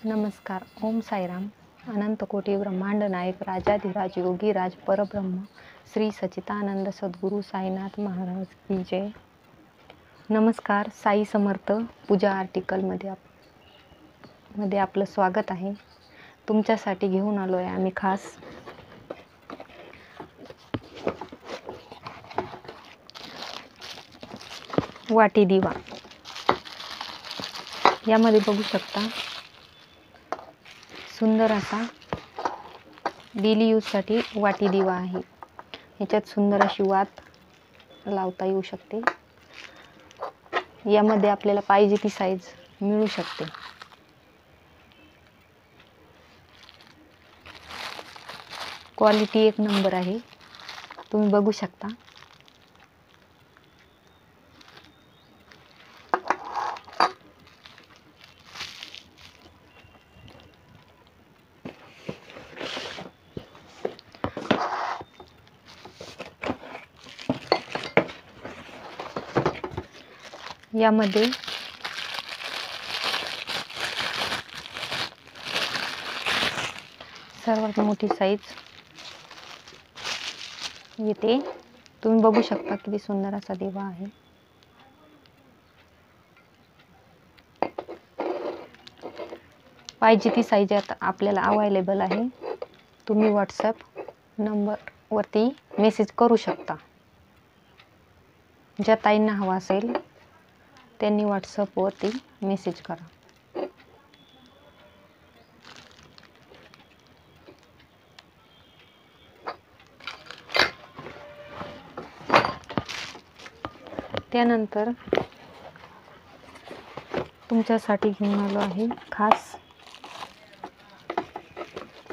नमस्कार. ओम साईराम. अनंत कोटी ब्रह्मांड नायक राजाधिराज योगीराज परब्रह्म श्री सच्चिदानंद सद्गुरू साईनाथ महाराज की जय. नमस्कार. साई समर्थ पूजा आर्टिकलमध्ये मध्ये आपलं स्वागत आहे. तुमच्यासाठी घेऊन आलो आहे आम्ही खास वाटी दिवा. यामध्ये बघू शकता सुंदर असा डेली यूजसाठी वाटी दिवा आहे. ह्याच्यात सुंदर अशी वात लावता येऊ शकते. यामध्ये आपल्याला पाहिजे ती साईज मिळू शकते. क्वालिटी एक नंबर आहे, तुम्ही बघू शकता. यामध्ये सर्वात मोठी साईज येते. तुम्ही बघू शकता किती सुंदर असा दिवा आहे. पाहिजे ती साईज आता आपल्याला अवेलेबल आहे. तुम्ही व्हॉट्सअप नंबरवरती मेसेज करू शकता. ज्या ताईंना हवा असेल त्यांनी व्हॉट्सअपवरती मेसेज करा. त्यानंतर तुमच्यासाठी घेऊन आलो आहे खास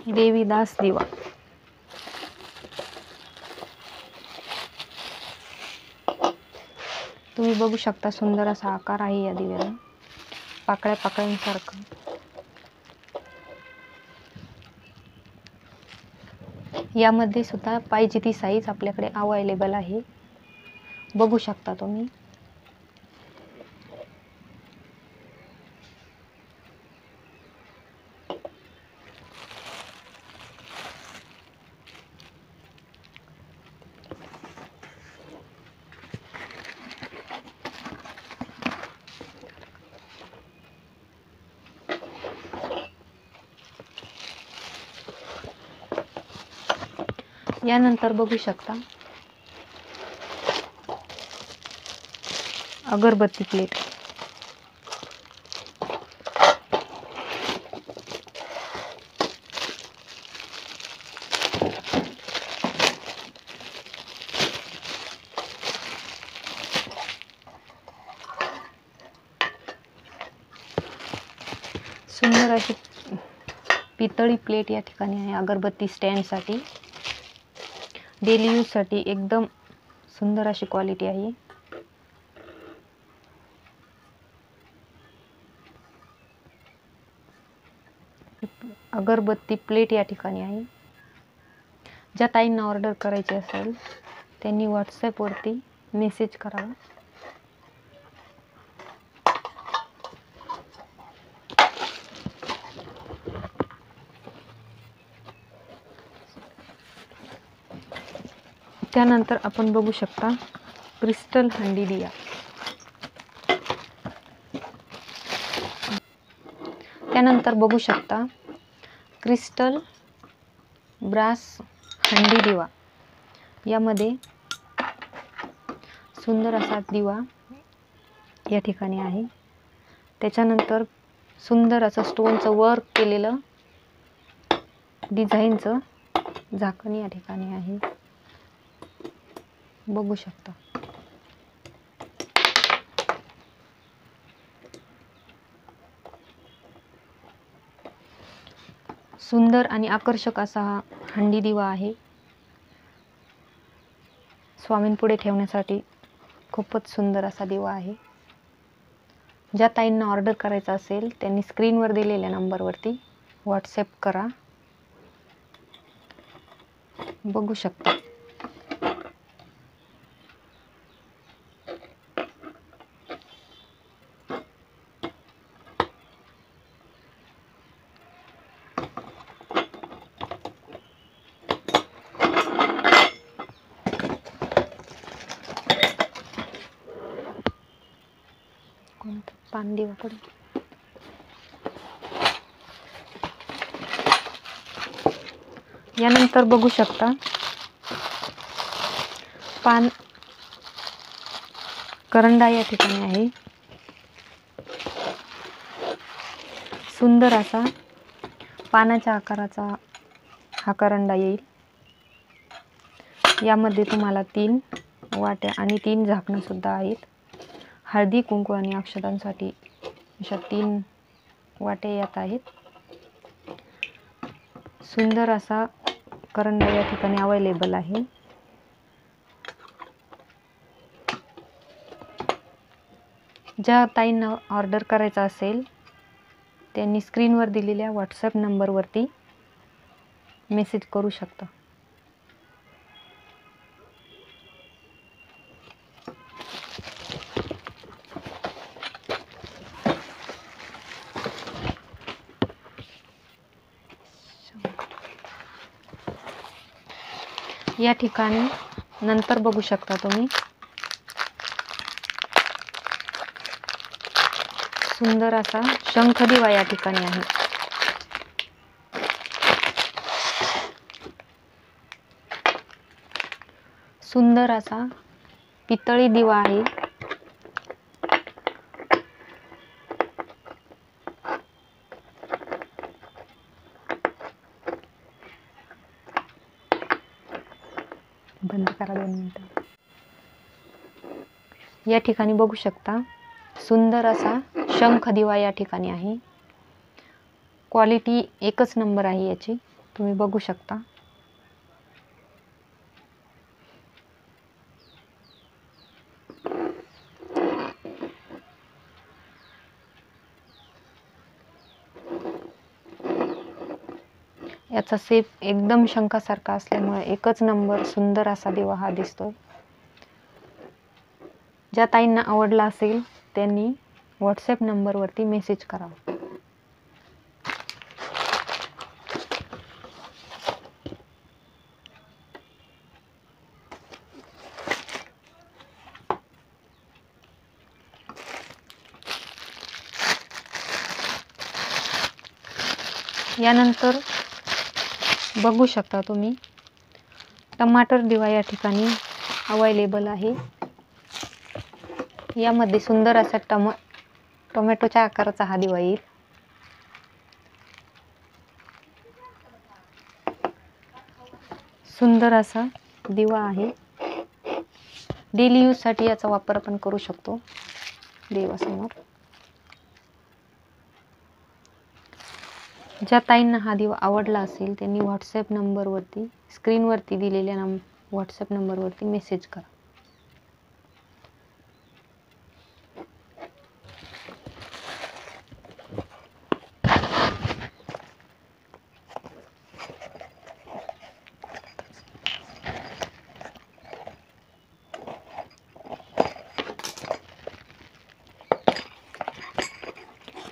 देवीदास दिवा. तुम्ही बघू शकता सुंदर असा आकार आहे या दिव्याला, पाकळ्या पाकळ्यांसारखं. यामध्ये सुद्धा पाहिजे ती साईज आपल्याकडे अवेलेबल आहे, बघू शकता तुम्ही. यानंतर बघू शकता अगरबत्ती प्लेट. सुंदर अशी पितळी प्लेट या ठिकाणी आहे अगरबत्ती स्टँडसाठी. डेली यूजसाठी एकदम सुंदर अशी क्वालिटी आहे. अगरबत्ती प्लेट या ठिकाणी आहे. ज्या ताईंना ऑर्डर करायची असेल त्यांनी व्हॉट्सअपवरती मेसेज करावा. त्यानंतर आपण बघू शकता क्रिस्टल हंडी दिवा. त्यानंतर बघू शकता क्रिस्टल ब्रास हंडी दिवा. यामध्ये सुंदर असा दिवा या ठिकाणी आहे. त्याच्यानंतर सुंदर असं स्टोनचं वर्क केलेलं डिझाईनचं झाकण या ठिकाणी आहे, बघू शकता. सुंदर आणि आकर्षक असा हा हंडी दिवा आहे. स्वामींपुढे ठेवण्यासाठी खूपच सुंदर असा दिवा आहे. ज्या ताईंना ऑर्डर करायचं असेल त्यांनी स्क्रीनवर दिलेल्या नंबरवरती व्हॉट्सअप करा, बघू शकता. पान दिवाकडे. यानंतर बघू शकता पान करंडा या ठिकाणी आहे. सुंदर असा पानाच्या आकाराचा हा करंडा येईल. यामध्ये तुम्हाला 3 वाट्या आणि 3 झाकणं सुद्धा आहेत. हळदी कुंकू आणि अक्षतांसाठी अशा 3 वाट्या यात आहेत. सुंदर असा करंडा या ठिकाणी अवेलेबल आहे. ज्या ताईंना ऑर्डर करायचा असेल त्यांनी स्क्रीनवर दिलेल्या व्हॉट्सअप नंबरवरती मेसेज करू शकता. या ठिकाणी नंतर बघू शकता तुम्ही सुंदर असा शंख दिवा या ठिकाणी आहे. सुंदर असा पितळी दिवा आहे. बंद करा 2 मिनिटं. या ठिकाणी बघू शकता सुंदर असा शंख दिवा या ठिकाणी आहे. क्वालिटी एकच नंबर आहे याची, तुम्ही बघू शकता. याचा शेप एकदम शंखासारखा असल्यामुळे एकच नंबर सुंदर असा दिवा हा दिसतोय. ज्या ताईंना आवडला असेल त्यांनी व्हॉट्सअप नंबरवरती मेसेज करावा. यानंतर बघू शकता तुम्ही टमाटर दिवा या ठिकाणी अवेलेबल आहे. यामध्ये सुंदर असा टोमॅटोच्या आकाराचा हा दिवा येईल. सुंदर असा दिवा आहे. डेली यूज साठी याचा वापर आपण करू शकतो. देवासमोर ज्या ताईंना हा दिवा आवडला असेल त्यांनी व्हॉट्सअप नंबरवरती स्क्रीनवरती दिलेल्या व्हॉट्सअप नंबरवरती मेसेज करा.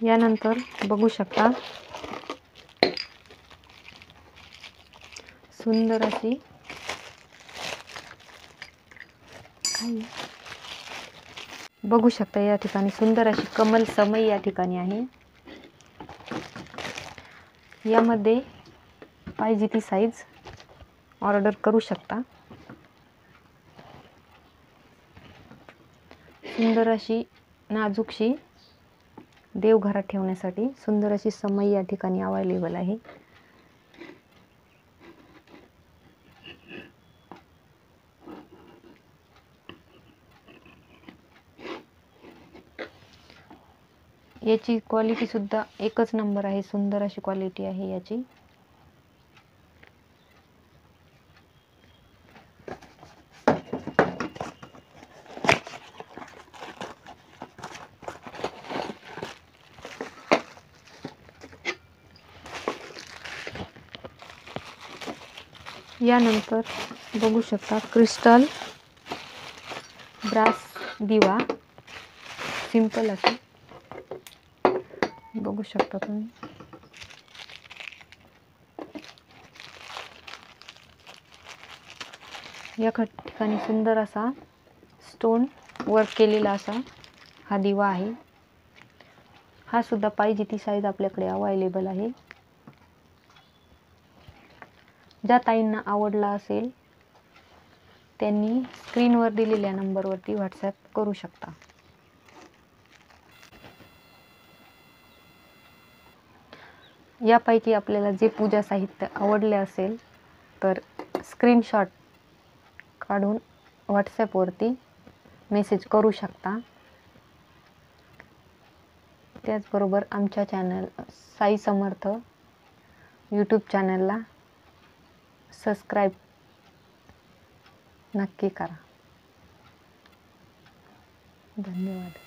यानंतर बघू शकता सुंदर अशी बघू शकता या ठिकाणी सुंदर अशी कमल समई या ठिकाणी आहे. यामध्ये पाहिजे ती साईज ऑर्डर करू शकता. सुंदर अशी नाजूकशी देवघरात ठेवण्यासाठी सुंदर अशी समई या ठिकाणी अवेलेबल आहे. याची क्वालिटी सुद्धा एकच नंबर आहे. सुंदर अशी क्वालिटी आहे याची. यानंतर बघू शकता क्रिस्टल ब्रास दिवा सिंपल असे बघू शकता तुम्ही. या ठिकाणी सुंदर असा स्टोन वर्क केलेला असा हा दिवा आहे. हा सुद्धा पाहिजे ती साईज आपल्याकडे अवेलेबल आहे. ज्या ताईंना आवडला असेल त्यांनी स्क्रीनवर दिलेल्या नंबरवरती व्हॉट्सॲप करू शकता. यापैकी आपल्याला जे पूजा साहित्य आवडले असेल तर स्क्रीनशॉट काढून व्हॉट्सॲपवरती मेसेज करू शकता. त्याचबरोबर आमच्या चॅनल साई समर्थ यूट्यूब चॅनलला सबस्क्राईब नक्की करा. धन्यवाद.